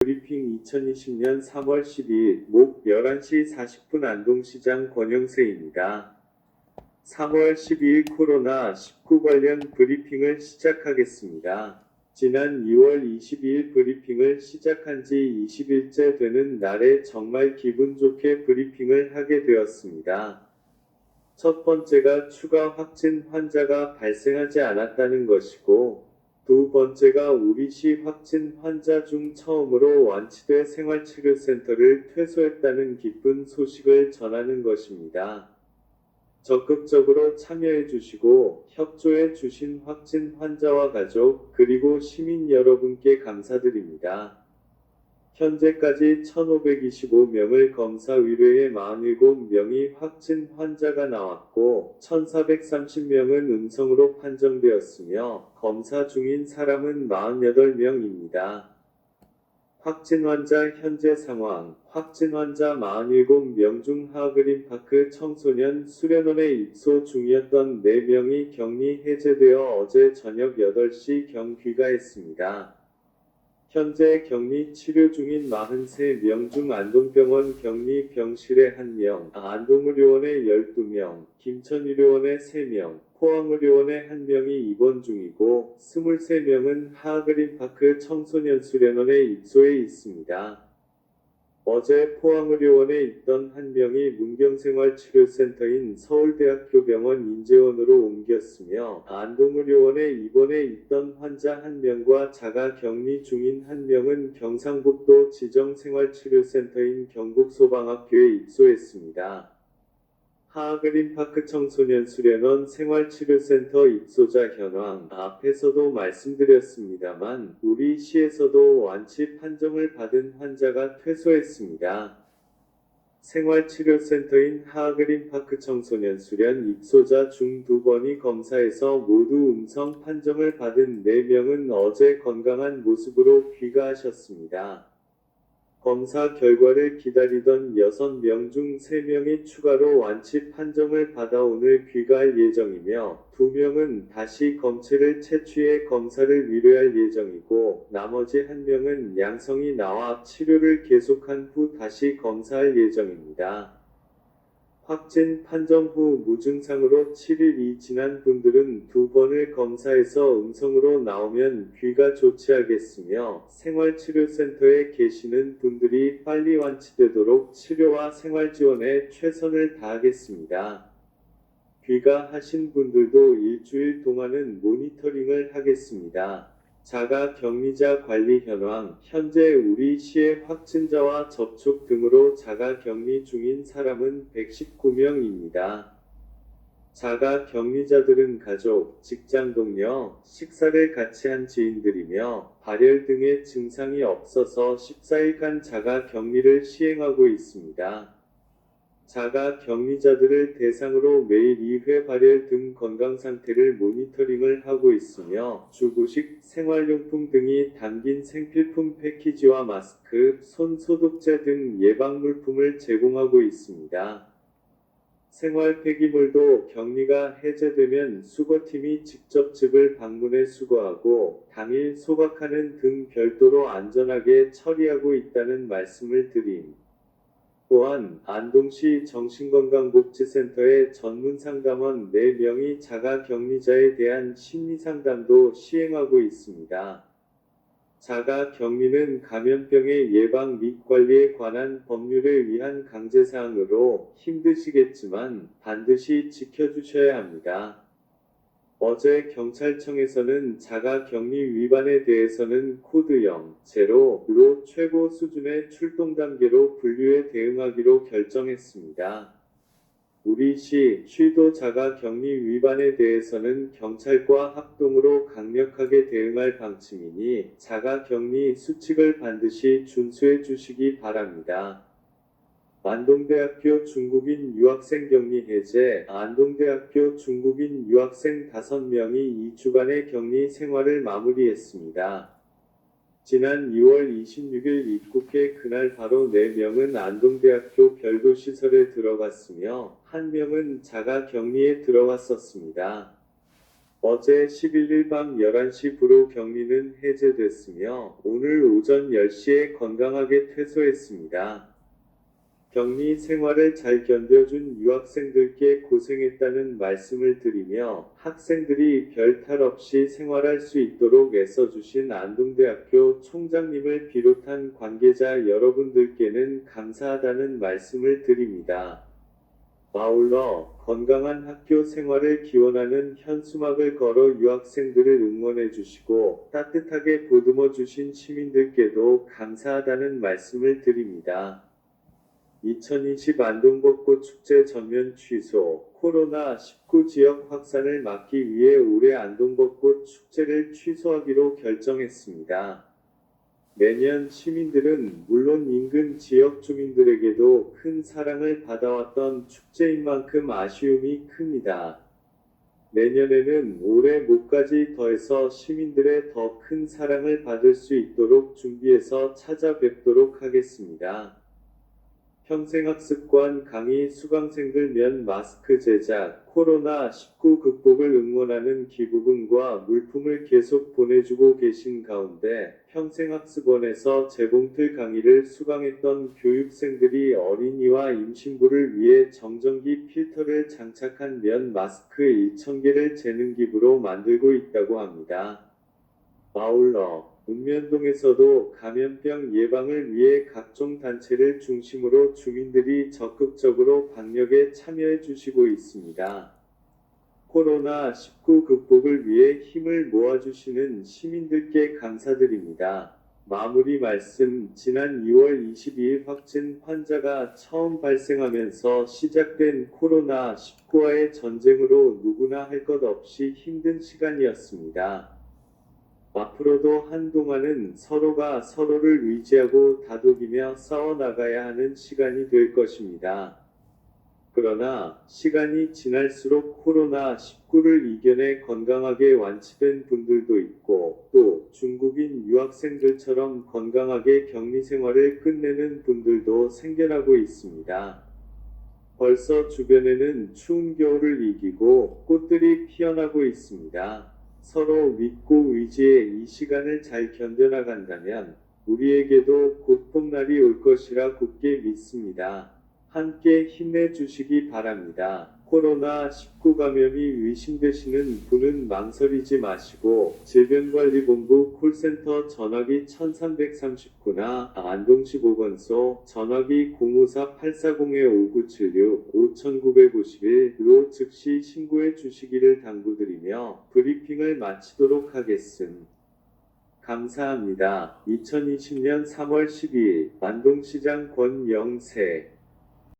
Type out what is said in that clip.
브리핑 2020년 3월 12일 목 11시 40분 안동시장 권영세입니다. 3월 12일 코로나19 관련 브리핑을 시작하겠습니다. 지난 2월 22일 브리핑을 시작한 지 20일째 되는 날에 정말 기분 좋게 브리핑을 하게 되었습니다. 첫 번째가 추가 확진 환자가 발생하지 않았다는 것이고, 두 번째가 우리시 확진 환자 중 처음으로 완치돼 생활치료센터를 퇴소했다는 기쁜 소식을 전하는 것입니다. 적극적으로 참여해 주시고 협조해 주신 확진 환자와 가족 그리고 시민 여러분께 감사드립니다. 현재까지 1,525명을 검사 의뢰해 47명이 확진 환자가 나왔고 1,430명은 음성으로 판정되었으며 검사 중인 사람은 48명입니다. 확진 환자 현재 상황, 확진 환자 47명 중 하그린파크 청소년 수련원에 입소 중이었던 4명이 격리 해제되어 어제 저녁 8시 경 귀가했습니다. 현재 격리 치료 중인 43명 중 안동병원 격리 병실에 1명, 안동의료원에 12명, 김천의료원에 3명, 포항의료원에 1명이 입원 중이고 23명은 하그린파크 청소년 수련원에 입소해 있습니다. 어제 포항의료원에 있던 1명이 문경생활치료센터인 서울대학교병원 인재원으로 옮겼으며 안동의료원에 입원해 있던 환자 1명과 자가 격리 중인 1명은 경상북도 지정생활치료센터인 경북소방학교에 입소했습니다. 하그린파크 청소년 수련원 생활치료센터 입소자 현황 앞에서도 말씀드렸습니다만 우리 시에서도 완치 판정을 받은 환자가 퇴소했습니다. 생활치료센터인 하그린파크 청소년 수련 입소자 중 2번이 검사에서 모두 음성 판정을 받은 4명은 어제 건강한 모습으로 귀가하셨습니다. 검사 결과를 기다리던 6명 중 3명이 추가로 완치 판정을 받아 오늘 귀가할 예정이며 2명은 다시 검체를 채취해 검사를 의뢰할 예정이고 나머지 1명은 양성이 나와 치료를 계속한 후 다시 검사할 예정입니다. 확진 판정 후 무증상으로 7일이 지난 분들은 2번을 검사해서 음성으로 나오면 귀가 조치하겠으며 생활치료센터에 계시는 분들이 빨리 완치되도록 치료와 생활지원에 최선을 다하겠습니다. 귀가하신 분들도 일주일 동안은 모니터링을 하겠습니다. 자가 격리자 관리 현황, 현재 우리 시의 확진자와 접촉 등으로 자가 격리 중인 사람은 119명입니다. 자가 격리자들은 가족, 직장 동료, 식사를 같이 한 지인들이며 발열 등의 증상이 없어서 14일간 자가 격리를 시행하고 있습니다. 자가 격리자들을 대상으로 매일 2회 발열 등 건강 상태를 모니터링을 하고 있으며 주부식, 생활용품 등이 담긴 생필품 패키지와 마스크, 손 소독제 등 예방 물품을 제공하고 있습니다. 생활 폐기물도 격리가 해제되면 수거팀이 직접 집을 방문해 수거하고 당일 소각하는 등 별도로 안전하게 처리하고 있다는 말씀을 드림. 또한 안동시 정신건강복지센터의 전문상담원 4명이 자가 격리자에 대한 심리상담도 시행하고 있습니다. 자가 격리는 감염병의 예방 및 관리에 관한 법률에 의한 강제사항으로 힘드시겠지만 반드시 지켜주셔야 합니다. 어제 경찰청에서는 자가 격리 위반에 대해서는 코드 0, 0로 최고 수준의 출동 단계로 분류해 대응하기로 결정했습니다. 우리 시, 시도 자가 격리 위반에 대해서는 경찰과 합동으로 강력하게 대응할 방침이니 자가 격리 수칙을 반드시 준수해 주시기 바랍니다. 안동대학교 중국인 유학생 격리 해제, 안동대학교 중국인 유학생 5명이 2주간의 격리 생활을 마무리했습니다. 지난 2월 26일 입국해 그날 바로 4명은 안동대학교 별도시설에 들어갔으며 1명은 자가 격리에 들어갔었습니다. 어제 11일 밤 11시부로 격리는 해제됐으며 오늘 오전 10시에 건강하게 퇴소했습니다. 격리 생활을 잘 견뎌준 유학생들께 고생했다는 말씀을 드리며 학생들이 별 탈 없이 생활할 수 있도록 애써주신 안동대학교 총장님을 비롯한 관계자 여러분들께는 감사하다는 말씀을 드립니다. 아울러 건강한 학교 생활을 기원하는 현수막을 걸어 유학생들을 응원해 주시고 따뜻하게 보듬어 주신 시민들께도 감사하다는 말씀을 드립니다. 2020 안동벚꽃 축제 전면 취소, 코로나19 지역 확산을 막기 위해 올해 안동벚꽃 축제를 취소하기로 결정했습니다. 매년 시민들은 물론 인근 지역 주민들에게도 큰 사랑을 받아왔던 축제인 만큼 아쉬움이 큽니다. 내년에는 올해 못까지 더해서 시민들의 더 큰 사랑을 받을 수 있도록 준비해서 찾아뵙도록 하겠습니다. 평생학습관 강의 수강생들 면 마스크 제작, 코로나19 극복을 응원하는 기부금과 물품을 계속 보내주고 계신 가운데 평생학습원에서 재봉틀 강의를 수강했던 교육생들이 어린이와 임신부를 위해 정전기 필터를 장착한 면 마스크 1,000개를 재능 기부로 만들고 있다고 합니다. 아울러 읍면동에서도 감염병 예방을 위해 각종 단체를 중심으로 주민들이 적극적으로 방역에 참여해 주시고 있습니다. 코로나19 극복을 위해 힘을 모아주시는 시민들께 감사드립니다. 마무리 말씀. 지난 2월 22일 확진 환자가 처음 발생하면서 시작된 코로나19와의 전쟁으로 누구나 할 것 없이 힘든 시간이었습니다. 앞으로도 한동안은 서로가 서로를 의지하고 다독이며 싸워나가야 하는 시간이 될 것입니다. 그러나 시간이 지날수록 코로나19를 이겨내 건강하게 완치된 분들도 있고 또 중국인 유학생들처럼 건강하게 격리 생활을 끝내는 분들도 생겨나고 있습니다. 벌써 주변에는 추운 겨울을 이기고 꽃들이 피어나고 있습니다. 서로 믿고 의지해 이 시간을 잘 견뎌나간다면 우리에게도 곧 봄날이 올 것이라 굳게 믿습니다. 함께 힘내주시기 바랍니다. 코로나19 감염이 의심되시는 분은 망설이지 마시고 질병관리본부 콜센터 전화기 1339나 안동시 보건소 전화기 054-840-5976, 5951로 즉시 신고해 주시기를 당부드리며 브리핑을 마치도록 하겠음. 감사합니다. 2020년 3월 12일 안동시장 권영세